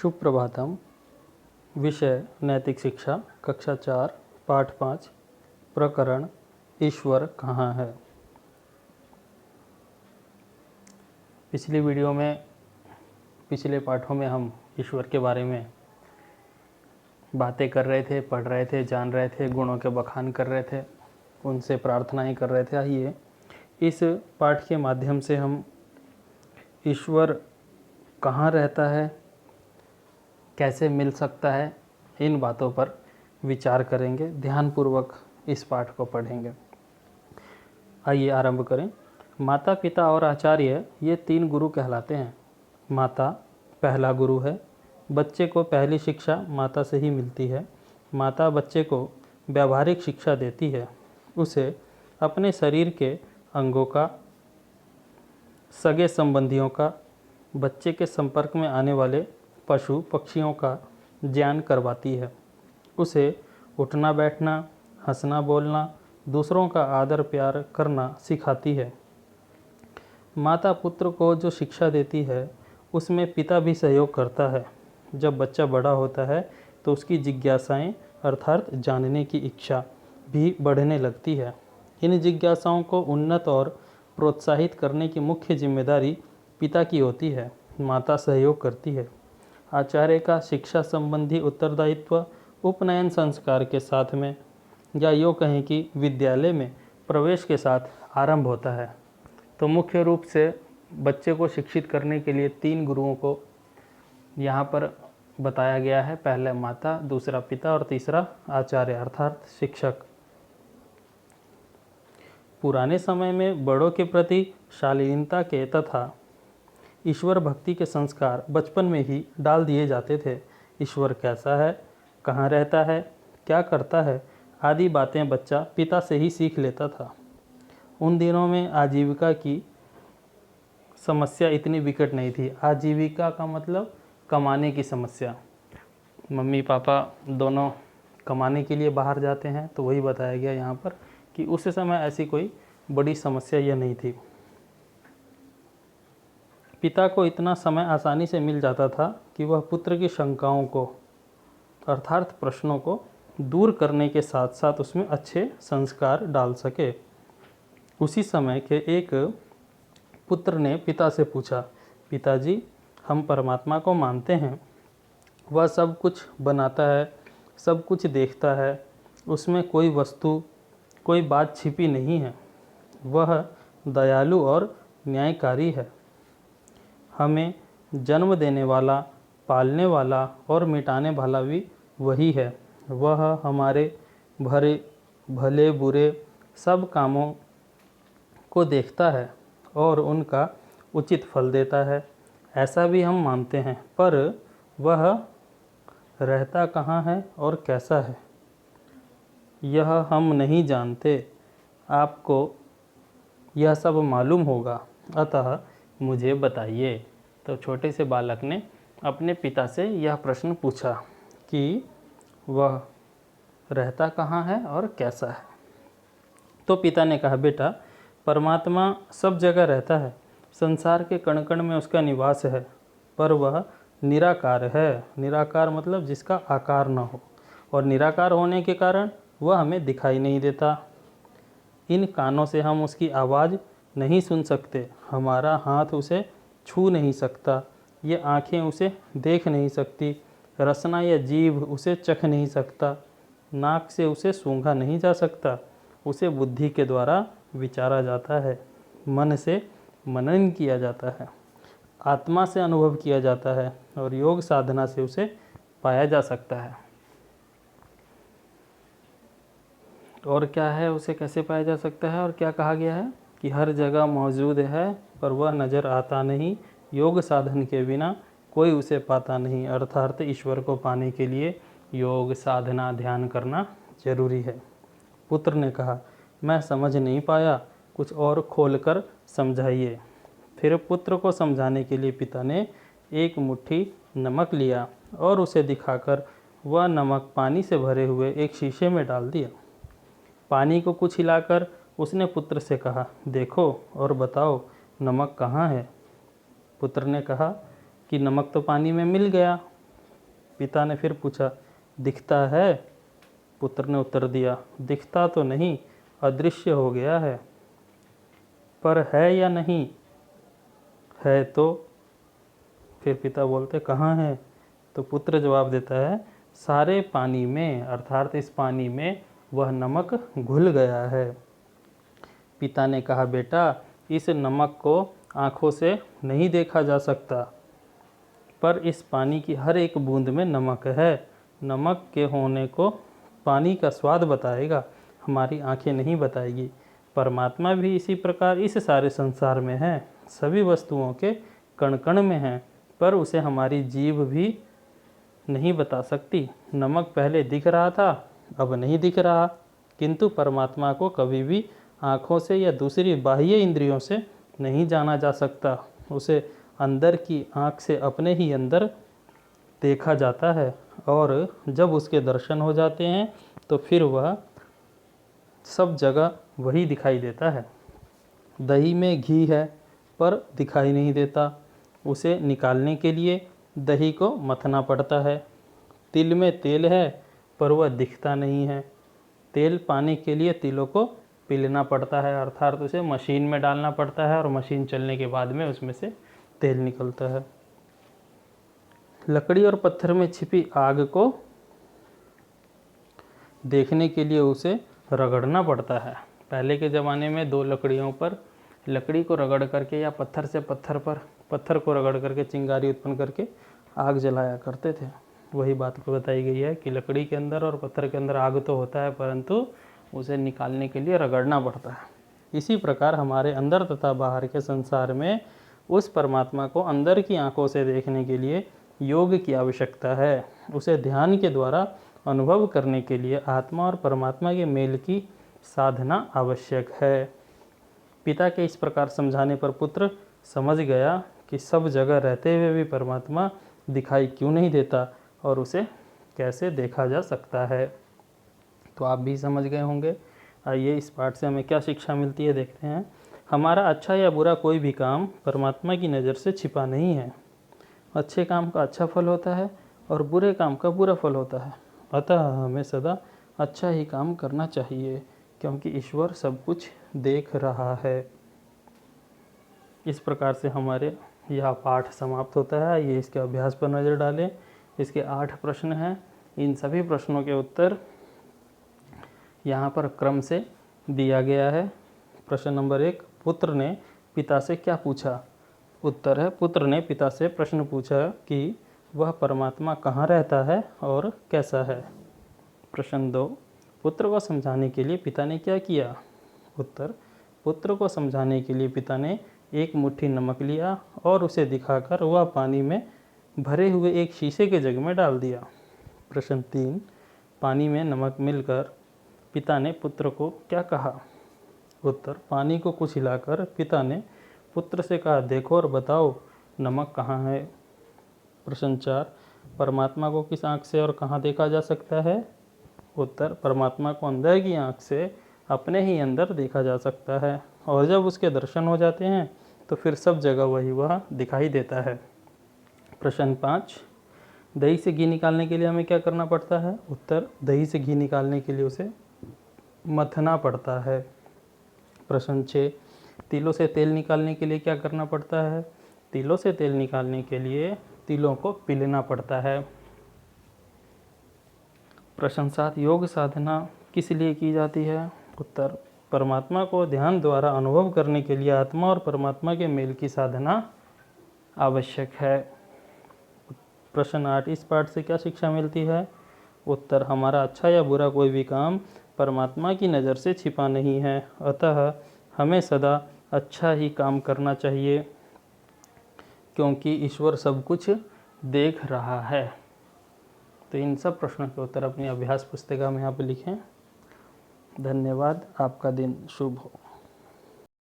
सुप्रभातम। विषय नैतिक शिक्षा, कक्षा 4, पाठ 5, प्रकरण ईश्वर कहाँ है। पिछली वीडियो में, पिछले पाठों में हम ईश्वर के बारे में बातें कर रहे थे, पढ़ रहे थे, जान रहे थे, गुणों के बखान कर रहे थे, उनसे प्रार्थनाएं कर रहे थे। आइए इस पाठ के माध्यम से हम ईश्वर कहाँ रहता है, कैसे मिल सकता है, इन बातों पर विचार करेंगे। ध्यानपूर्वक इस पाठ को पढ़ेंगे। आइए आरंभ करें। माता, पिता और आचार्य ये 3 गुरु कहलाते हैं। माता पहला गुरु है। बच्चे को पहली शिक्षा माता से ही मिलती है। माता बच्चे को व्यावहारिक शिक्षा देती है, उसे अपने शरीर के अंगों का, सगे संबंधियों का, बच्चे के संपर्क में आने वाले पशु पक्षियों का ज्ञान करवाती है, उसे उठना बैठना, हंसना बोलना, दूसरों का आदर प्यार करना सिखाती है। माता पुत्र को जो शिक्षा देती है उसमें पिता भी सहयोग करता है। जब बच्चा बड़ा होता है तो उसकी जिज्ञासाएं अर्थात जानने की इच्छा भी बढ़ने लगती है। इन जिज्ञासाओं को उन्नत और प्रोत्साहित करने की मुख्य जिम्मेदारी पिता की होती है, माता सहयोग करती है। आचार्य का शिक्षा संबंधी उत्तरदायित्व उपनयन संस्कार के साथ में, या यूँ कहें कि विद्यालय में प्रवेश के साथ आरंभ होता है। तो मुख्य रूप से बच्चे को शिक्षित करने के लिए 3 गुरुओं को यहाँ पर बताया गया है। पहले माता, दूसरा पिता और तीसरा आचार्य अर्थात शिक्षक। पुराने समय में बड़ों के प्रति शालीनता के तथा ईश्वर भक्ति के संस्कार बचपन में ही डाल दिए जाते थे। ईश्वर कैसा है, कहाँ रहता है, क्या करता है आदि बातें बच्चा पिता से ही सीख लेता था। उन दिनों में आजीविका की समस्या इतनी विकट नहीं थी। आजीविका का मतलब कमाने की समस्या। मम्मी पापा दोनों कमाने के लिए बाहर जाते हैं, तो वही बताया गया यहाँ पर कि उस समय ऐसी कोई बड़ी समस्या यह नहीं थी। पिता को इतना समय आसानी से मिल जाता था कि वह पुत्र की शंकाओं को अर्थात प्रश्नों को दूर करने के साथ साथ उसमें अच्छे संस्कार डाल सके। उसी समय के एक पुत्र ने पिता से पूछा, पिताजी, हम परमात्मा को मानते हैं, वह सब कुछ बनाता है, सब कुछ देखता है, उसमें कोई वस्तु, कोई बात छिपी नहीं है, वह दयालु और न्यायकारी है, हमें जन्म देने वाला, पालने वाला और मिटाने वाला भी वही है, वह हमारे भले बुरे सब कामों को देखता है और उनका उचित फल देता है, ऐसा भी हम मानते हैं। पर वह रहता कहाँ है और कैसा है, यह हम नहीं जानते। आपको यह सब मालूम होगा, अतः मुझे बताइए। तो छोटे से बालक ने अपने पिता से यह प्रश्न पूछा कि वह रहता कहाँ है और कैसा है। तो पिता ने कहा, बेटा, परमात्मा सब जगह रहता है, संसार के कण कण में उसका निवास है, पर वह निराकार है। निराकार मतलब जिसका आकार न हो, और निराकार होने के कारण वह हमें दिखाई नहीं देता। इन कानों से हम उसकी आवाज़ नहीं सुन सकते, हमारा हाथ उसे छू नहीं सकता, ये आँखें उसे देख नहीं सकती, रसना या जीभ उसे चख नहीं सकता, नाक से उसे सूंघा नहीं जा सकता, उसे बुद्धि के द्वारा विचारा जाता है, मन से मनन किया जाता है, आत्मा से अनुभव किया जाता है और योग साधना से उसे पाया जा सकता है। और क्या है, उसे कैसे पाया जा सकता है और क्या कहा गया है कि हर जगह मौजूद है पर वह नज़र आता नहीं, योग साधन के बिना कोई उसे पाता नहीं। अर्थात ईश्वर को पाने के लिए योग साधना ध्यान करना जरूरी है। पुत्र ने कहा, मैं समझ नहीं पाया, कुछ और खोलकर समझाइए। फिर पुत्र को समझाने के लिए पिता ने एक मुट्ठी नमक लिया और उसे दिखाकर वह नमक पानी से भरे हुए एक शीशे में डाल दिया। पानी को कुछ हिलाकर उसने पुत्र से कहा, देखो और बताओ नमक कहाँ है। पुत्र ने कहा कि नमक तो पानी में मिल गया, पिता ने फिर पूछा, दिखता है? पुत्र ने उत्तर दिया, दिखता तो नहीं, अदृश्य हो गया है। पर है या नहीं? है तो? फिर पिता बोलते, कहाँ है? तो पुत्र जवाब देता है, सारे पानी में, अर्थात इस पानी में वह नमक घुल गया है। पिता ने कहा, बेटा, इस नमक को आँखों से नहीं देखा जा सकता, पर इस पानी की हर एक बूंद में नमक है। नमक के होने को पानी का स्वाद बताएगा, हमारी आंखें नहीं बताएगी। परमात्मा भी इसी प्रकार इस सारे संसार में है, सभी वस्तुओं के कण कण में है, पर उसे हमारी जीभ भी नहीं बता सकती। नमक पहले दिख रहा था, अब नहीं दिख रहा, किंतु परमात्मा को कभी भी आँखों से या दूसरी बाह्य इंद्रियों से नहीं जाना जा सकता। उसे अंदर की आँख से अपने ही अंदर देखा जाता है, और जब उसके दर्शन हो जाते हैं तो फिर वह सब जगह वही दिखाई देता है। दही में घी है पर दिखाई नहीं देता, उसे निकालने के लिए दही को मथना पड़ता है। तिल में तेल है पर वह दिखता नहीं है, तेल पाने के लिए तिलों को पीलना पड़ता है, अर्थात उसे मशीन में डालना पड़ता है और मशीन चलने के बाद में उसमें से तेल निकलता है। लकड़ी और पत्थर में छिपी आग को देखने के लिए उसे रगड़ना पड़ता है। पहले के ज़माने में दो लकड़ियों पर लकड़ी को रगड़ करके या पत्थर से पत्थर पर पत्थर को रगड़ करके चिंगारी उत्पन्न करके आग जलाया करते थे। वही बात को बताई गई है कि लकड़ी के अंदर और पत्थर के अंदर आग तो होता है, परंतु उसे निकालने के लिए रगड़ना पड़ता है। इसी प्रकार हमारे अंदर तथा बाहर के संसार में उस परमात्मा को अंदर की आंखों से देखने के लिए योग की आवश्यकता है। उसे ध्यान के द्वारा अनुभव करने के लिए आत्मा और परमात्मा के मेल की साधना आवश्यक है। पिता के इस प्रकार समझाने पर पुत्र समझ गया कि सब जगह रहते हुए भी परमात्मा दिखाई क्यों नहीं देता और उसे कैसे देखा जा सकता है। तो आप भी समझ गए होंगे। आइए इस पाठ से हमें क्या शिक्षा मिलती है देखते हैं। हमारा अच्छा या बुरा कोई भी काम परमात्मा की नज़र से छिपा नहीं है। अच्छे काम का अच्छा फल होता है और बुरे काम का बुरा फल होता है। अतः हमें सदा अच्छा ही काम करना चाहिए, क्योंकि ईश्वर सब कुछ देख रहा है। इस प्रकार से हमारे यह पाठ समाप्त होता है। ये इसके अभ्यास पर नज़र डालें। इसके 8 प्रश्न हैं। इन सभी प्रश्नों के उत्तर यहाँ पर क्रम से दिया गया है। प्रश्न नंबर 1, पुत्र ने पिता से क्या पूछा? उत्तर है, पुत्र ने पिता से प्रश्न पूछा कि वह परमात्मा कहाँ रहता है और कैसा है। प्रश्न 2, पुत्र को समझाने के लिए पिता ने क्या किया? उत्तर, पुत्र को समझाने के लिए पिता ने एक मुट्ठी नमक लिया और उसे दिखाकर वह पानी में भरे हुए एक शीशे के जग में डाल दिया। प्रश्न 3, पानी में नमक मिलकर पिता ने पुत्र को क्या कहा? उत्तर, पानी को कुछ हिलाकर पिता ने पुत्र से कहा, देखो और बताओ नमक कहाँ है। प्रश्न 4, परमात्मा को किस आँख से और कहाँ देखा जा सकता है? उत्तर, परमात्मा को अंदर की आँख से अपने ही अंदर देखा जा सकता है, और जब उसके दर्शन हो जाते हैं तो फिर सब जगह वह दिखाई देता है। प्रश्न 5, दही से घी निकालने के लिए हमें क्या करना पड़ता है? उत्तर, दही से घी निकालने के लिए उसे मथना पड़ता है। प्रश्न 6, तिलों से तेल निकालने के लिए क्या करना पड़ता है? तिलों से तेल निकालने के लिए तिलों को पीलना पड़ता है। प्रश्न 7, योग साधना किस लिए की जाती है? उत्तर, परमात्मा को ध्यान द्वारा अनुभव करने के लिए आत्मा और परमात्मा के मेल की साधना आवश्यक है। प्रश्न 8, इस पाठ से क्या शिक्षा मिलती है? उत्तर, हमारा अच्छा या बुरा कोई भी काम परमात्मा की नज़र से छिपा नहीं है, अतः हमें सदा अच्छा ही काम करना चाहिए, क्योंकि ईश्वर सब कुछ देख रहा है। तो इन सब प्रश्नों के उत्तर अपनी अभ्यास पुस्तिका में यहाँ पर लिखें। धन्यवाद। आपका दिन शुभ हो।